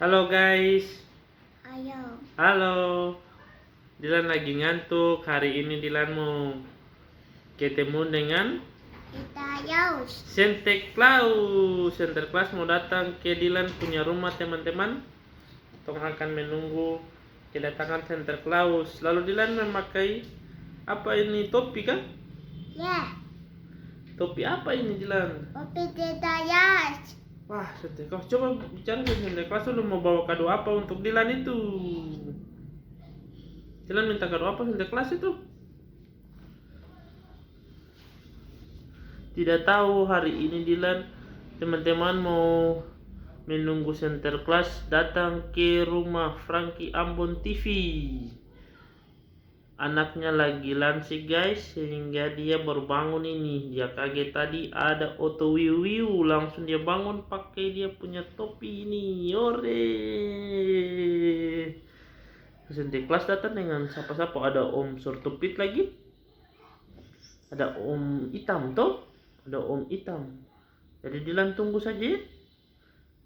Halo guys. Ayo. Halo. Dilan lagi ngantuk. Hari ini Dilan mau ketemu dengan Kita Yaus. Santa Claus. Santa Claus mau datang ke Dilan punya rumah teman-teman. Tong akan menunggu kedatangan Santa Claus. Lalu Dilan memakai apa ini, topi kan? Ya. Topi apa ini Dilan? Kopi kita Yaus. Wah, Santa Claus, coba bicara dengan Santa Claus dulu, mau bawa kado apa untuk Dilan itu? Dilan minta kado apa Santa Claus itu? Tidak tahu. Hari ini Dilan teman-teman mau menunggu Santa Claus datang ke rumah Frankie Ambon TV. Anaknya lagi lansik guys, sehingga dia baru bangun ini. Dia kaget tadi ada Oto Wiu, langsung dia bangun pakai dia punya topi ini. Ore. Santa Claus datang dengan siapa-siapa, ada Om Sortupit lagi. Ada Om Hitam toh? Ada Om Hitam. Jadi Dilan tunggu saja.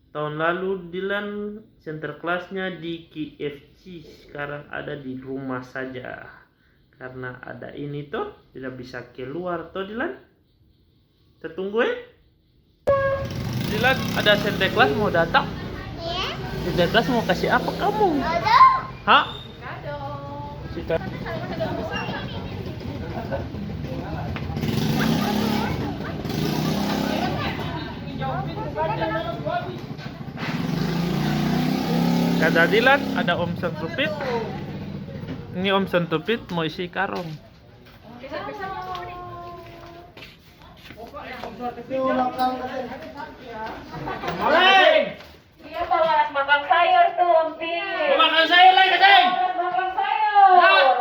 Tahun lalu Dilan Santa Clausnya di KFC, sekarang ada di rumah saja. Karena ada ini toh, tidak bisa keluar toh Dilan. Kita tunggu ya. Dilan, ada Santa Claus mau datang. Ya. Santa Claus mau kasih apa kamu? Kado. Hah? Kado. Kita kata Dilan ada Om Sentupit. Ini Om Sentupit mau isi karung. Maling! Iya bawa makan sayur tuh, Om Pin. Mau makan sayur lagi, Ceng? Makan sayur.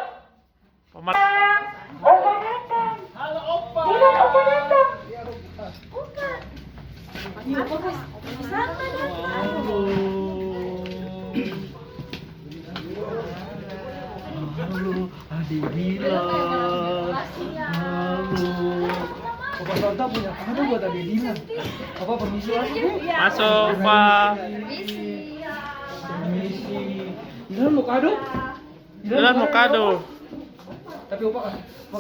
Opa datang. Halo Opa. Iya, Opa datang. Halo, adik Dilan. Halo. Opa Santa punya kado buat adik Dilan. Opa permisi masuk Bu. Masuk, Pak. Permisi. Dilan mau kado? Dilan mau kado. Tapi Opa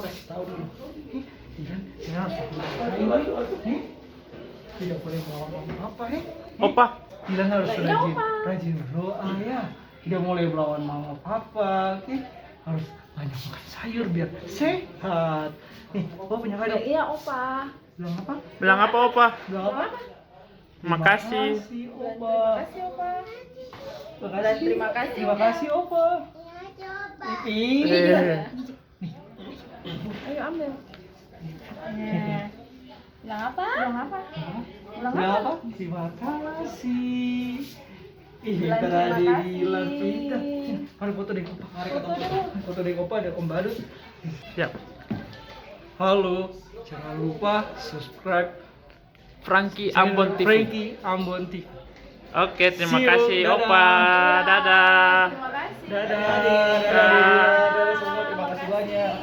kasih tahu dulu. Dilan harus tidak boleh melawan apa Opa. Dilan harus rajin berdoa ya. Tidak boleh melawan mama papa, oke? Harus banyak makan sayur biar sehat. Nih, Opa punya kado. Iya, Opa. Bilang apa? Bilang apa Opa? Bilang apa? Makasih. Opa. Makasih, Opa. Dan terima kasih. Terima kasih, Opa. Ya coba. Eh. Ayo ambil. Bilang apa? Bilang apa? Bilang apa? Terima kasih. Ih, Bilang tadi terima kasih. bilang pindah. Ada foto deh, Opa. Foto deh, Opa. Ada Om Badut. Siap. Halo, jangan lupa subscribe Frankie Ambon TV. Frankie Ambon TV. Oke, terima See you. kasih Dadah. Opa. Dadah. Terima kasih. Dadah. Dadah semua, terima kasih banyak.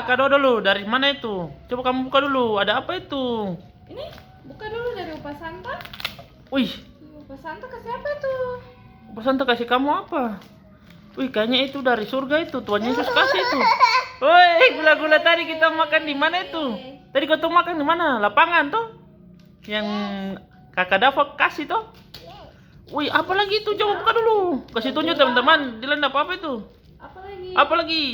kado dulu. Dari mana itu? Coba kamu buka dulu. Ada apa itu? Ini buka dulu dari Opa Santa. Wih, Opa Santa kasih apa itu? Opa Santa kasih kamu apa? Wih, kayaknya itu dari surga itu. Tuhan Yesus kasih itu. Woi, gula-gula tadi kita makan di mana itu? Tadi kau tuh makan di mana? Lapangan tuh? Yang kakak Dava kasih tuh? Wih, apa lagi itu? Coba buka dulu. Kasih tunjuk teman-teman. Dilan apa itu? Apa lagi? Apa lagi?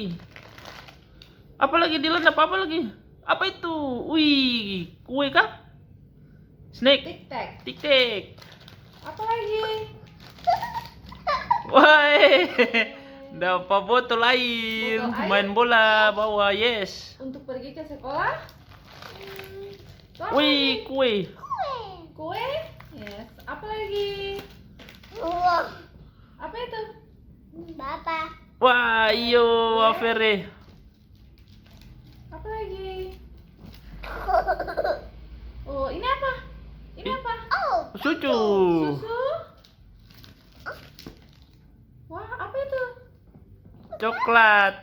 Apa lagi Dilan apa lagi? Apa itu? Wih, kue kah? Snake. Tic Tac. Tik-tik. Apa lagi? Woi, dapat botol air. Botol air? Main bola bawa, yes. Untuk pergi ke sekolah? Apa Wih, lagi? kue. Kue? Yes. Apa lagi? Apa itu? Papa. Wah, iyo, Afere. Apa lagi? Oh, ini apa? Ini apa? Oh. Susu. Susu? Wah, apa itu? Coklat.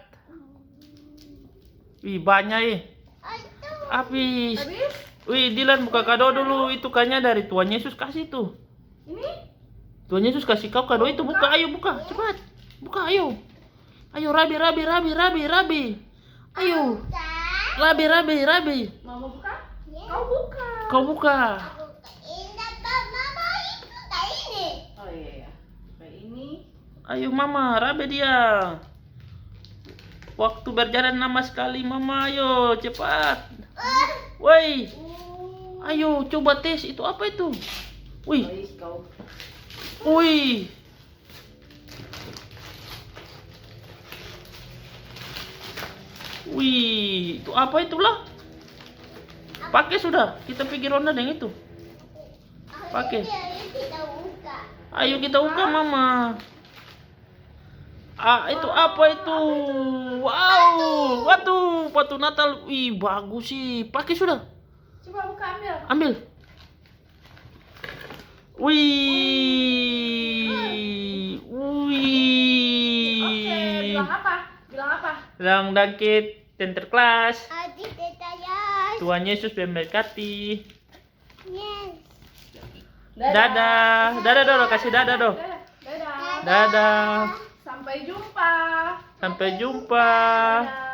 Wih, banyak Itu. Habis. Habis? Wih, Dilan buka kado dulu. Itu kayaknya dari Tuhan Yesus kasih tuh. Ini? Tuhan Yesus kasih kau kado itu. Buka, ayo buka. Cepat. Buka, ayo. Ayo, Rabi. Ayo. Rabi. Mau buka? Yes. Kau buka. Kau buka. Aku ingat mama itu kayak ini. Oh iya ya. Kayak ini. Ayo Mama, Rabe dia. Waktu berjalan lama sekali Mama, ayo cepat. Woi, ayo coba tes itu apa itu? Wih, Guys, kau. wih. Wih, itu apa itulah? Pakai sudah, kita pergi ronda dengan itu. Pakai. Kita buka. Ayo kita buka Mama. Ah, itu apa itu? Wow, waduh, batu Natal. Wih, bagus sih. Pakai sudah. Coba buka ambil. Ambil. Wih. Oke, bilang apa? Bilang apa? Lang dangkit tenterkelas. Adik kita ya. Tuhan Yesus memberkati. Yes. Dadah. Dadah dong, kasih dadah dong. Dadah. Dadah. Sampai jumpa. Sampai jumpa. Dadah.